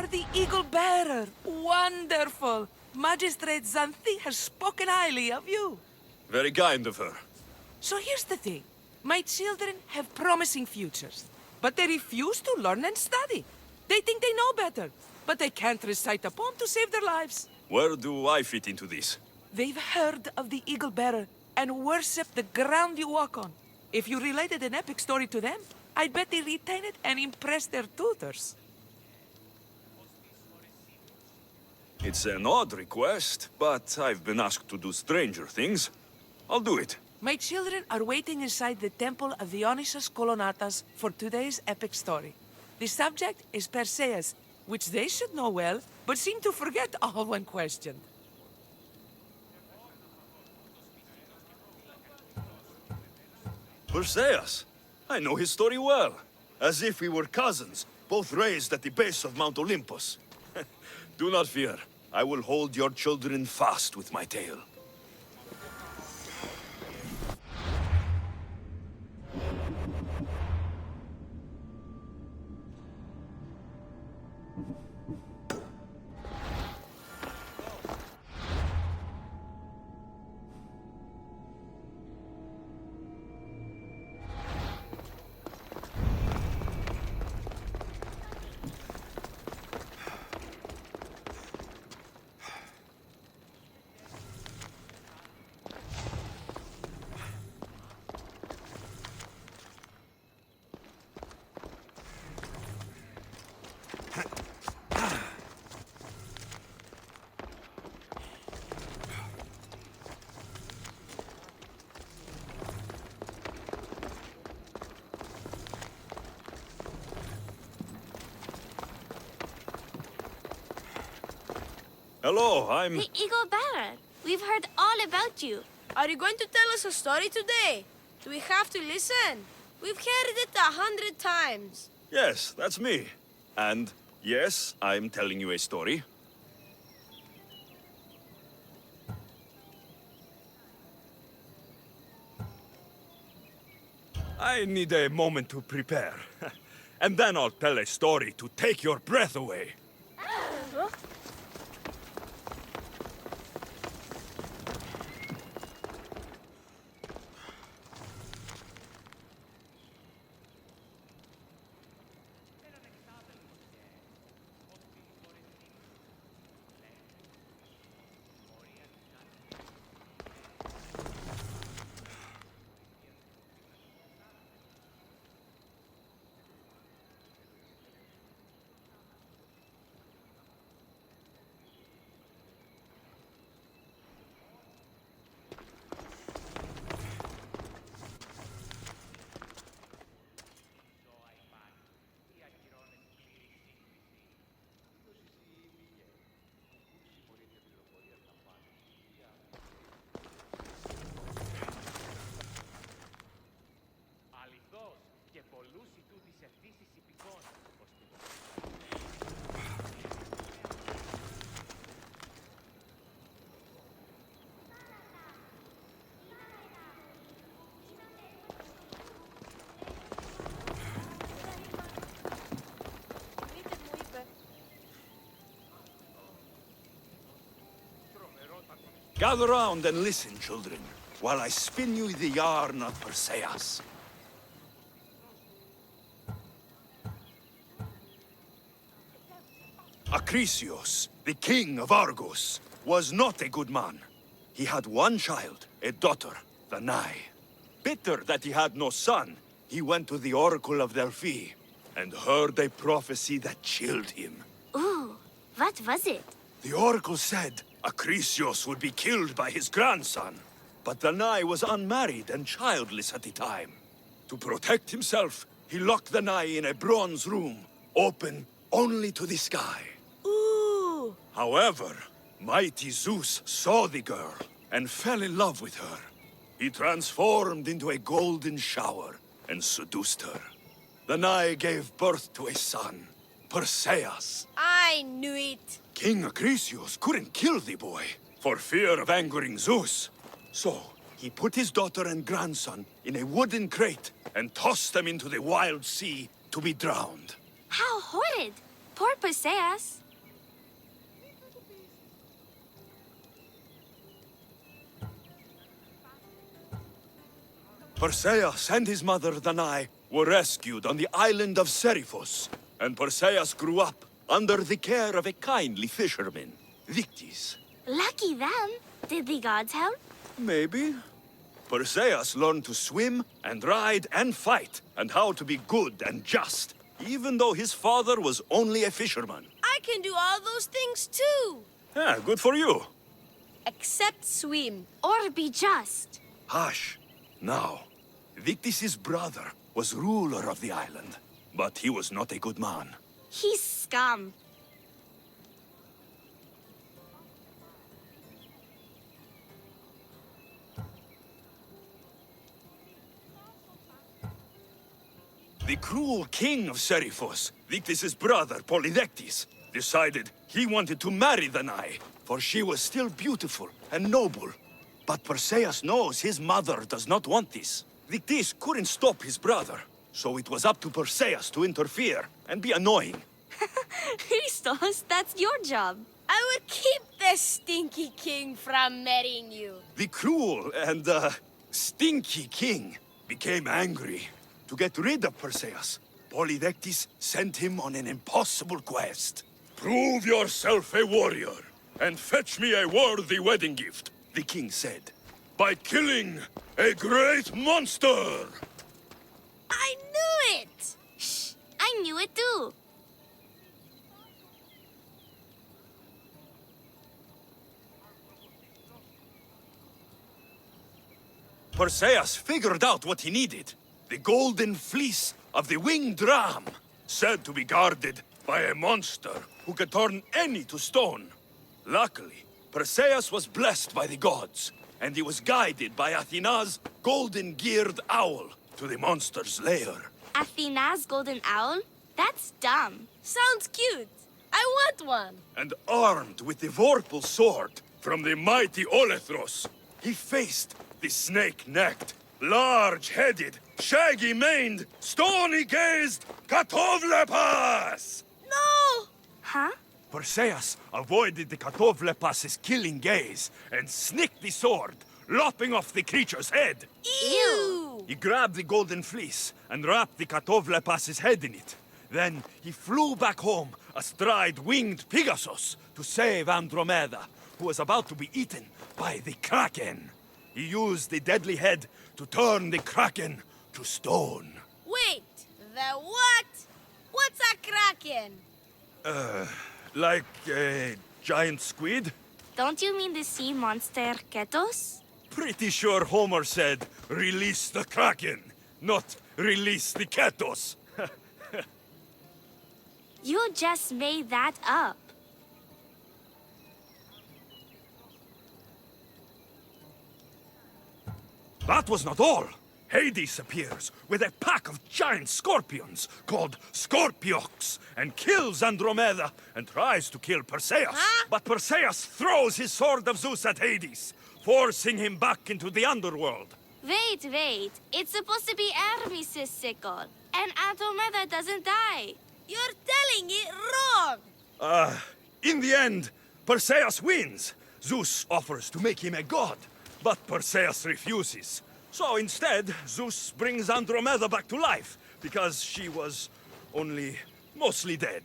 are the Eagle Bearer. Wonderful. Magistrate Xanthi has spoken highly of you. Very kind of her. So here's the thing. My children have promising futures, but they refuse to learn and study. They think they know better, but they can't recite a poem to save their lives. Where do I fit into this? They've heard of the Eagle Bearer and worship the ground you walk on. If you related an epic story to them, I'd bet they retain it and impress their tutors. It's an odd request, but I've been asked to do stranger things. I'll do it. My children are waiting inside the temple of Dionysus Kolonatas for today's epic story. The subject is Perseus, which they should know well, but seem to forget all when questioned. Perseus. I know his story well. As if we were cousins, both raised at the base of Mount Olympus. Do not fear. I will hold your children fast with my tail. Hello, I'm... The Eagle Bearer. We've heard all about you. Are you going to tell us a story today? Do we have to listen? We've heard it 100 times. Yes, that's me. And yes, I'm telling you a story. I need a moment to prepare. And then I'll tell a story to take your breath away. Huh? Gather round and listen, children, while I spin you the yarn of Perseus. Acrisius, the king of Argos, was not a good man. He had one child, a daughter, Danae. Bitter that he had no son, he went to the oracle of Delphi and heard a prophecy that chilled him. Ooh, what was it? The oracle said Acrisius would be killed by his grandson. But Danae was unmarried and childless at the time. To protect himself, he locked Danae in a bronze room, open only to the sky. Ooh! However, mighty Zeus saw the girl and fell in love with her. He transformed into a golden shower and seduced her. Danae gave birth to a son, Perseus. I knew it. King Acrisius couldn't kill the boy for fear of angering Zeus. So, he put his daughter and grandson in a wooden crate and tossed them into the wild sea to be drowned. How horrid! Poor Perseus. Perseus and his mother Danae were rescued on the island of Seriphos, and Perseus grew up under the care of a kindly fisherman, Victis. Lucky them. Did the gods help? Maybe. Perseus learned to swim and ride and fight, and how to be good and just, even though his father was only a fisherman. I can do all those things too. Yeah, good for you. Except swim. Or be just. Hush. Now, Victis' brother was ruler of the island, but he was not a good man. He's scum. The cruel king of Seriphos, Victis' brother Polydectes, decided he wanted to marry Danae, for she was still beautiful and noble. But Perseus knows his mother does not want this. Victis couldn't stop his brother, so it was up to Perseus to interfere and be annoying. Christos, that's your job. I will keep the stinky king from marrying you. The cruel and, stinky king became angry. To get rid of Perseus, Polydectes sent him on an impossible quest. Prove yourself a warrior, and fetch me a worthy wedding gift, the king said, by killing a great monster! I knew it! Shh, I knew it too. Perseus figured out what he needed. The golden fleece of the winged ram, said to be guarded by a monster who could turn any to stone. Luckily, Perseus was blessed by the gods, and he was guided by Athena's golden-geared owl to the monster's lair. Athena's golden owl? That's dumb. Sounds cute. I want one. And armed with the vorpal sword from the mighty Olethros, he faced the snake-necked, large-headed, shaggy-maned, stony-gazed Katovlepas! No! Huh? Perseus avoided the Katovlepas' killing gaze and snicked the sword, lopping off the creature's head. Ew! He grabbed the golden fleece and wrapped the Katovlepas' head in it. Then he flew back home astride winged Pegasus to save Andromeda, who was about to be eaten by the Kraken. He used the deadly head to turn the Kraken to stone. Wait, the what? What's a kraken? Like a giant squid? Don't you mean the sea monster Ketos? Pretty sure Homer said, release the Kraken, not release the Ketos. You just made that up. That was not all. Hades appears with a pack of giant scorpions called Scorpiox and kills Andromeda and tries to kill Perseus. Huh? But Perseus throws his sword of Zeus at Hades, forcing him back into the underworld. Wait. It's supposed to be Hermes' sickle. And Andromeda doesn't die. You're telling it wrong! In the end, Perseus wins. Zeus offers to make him a god, but Perseus refuses. So instead, Zeus brings Andromeda back to life, because she was only mostly dead.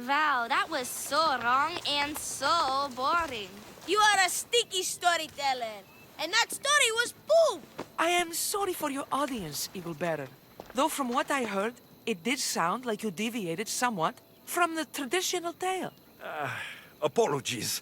Wow, that was so wrong and so boring. You are a sticky storyteller, and that story was poop! I am sorry for your audience, Eagle Bearer. Though from what I heard, it did sound like you deviated somewhat from the traditional tale. Apologies.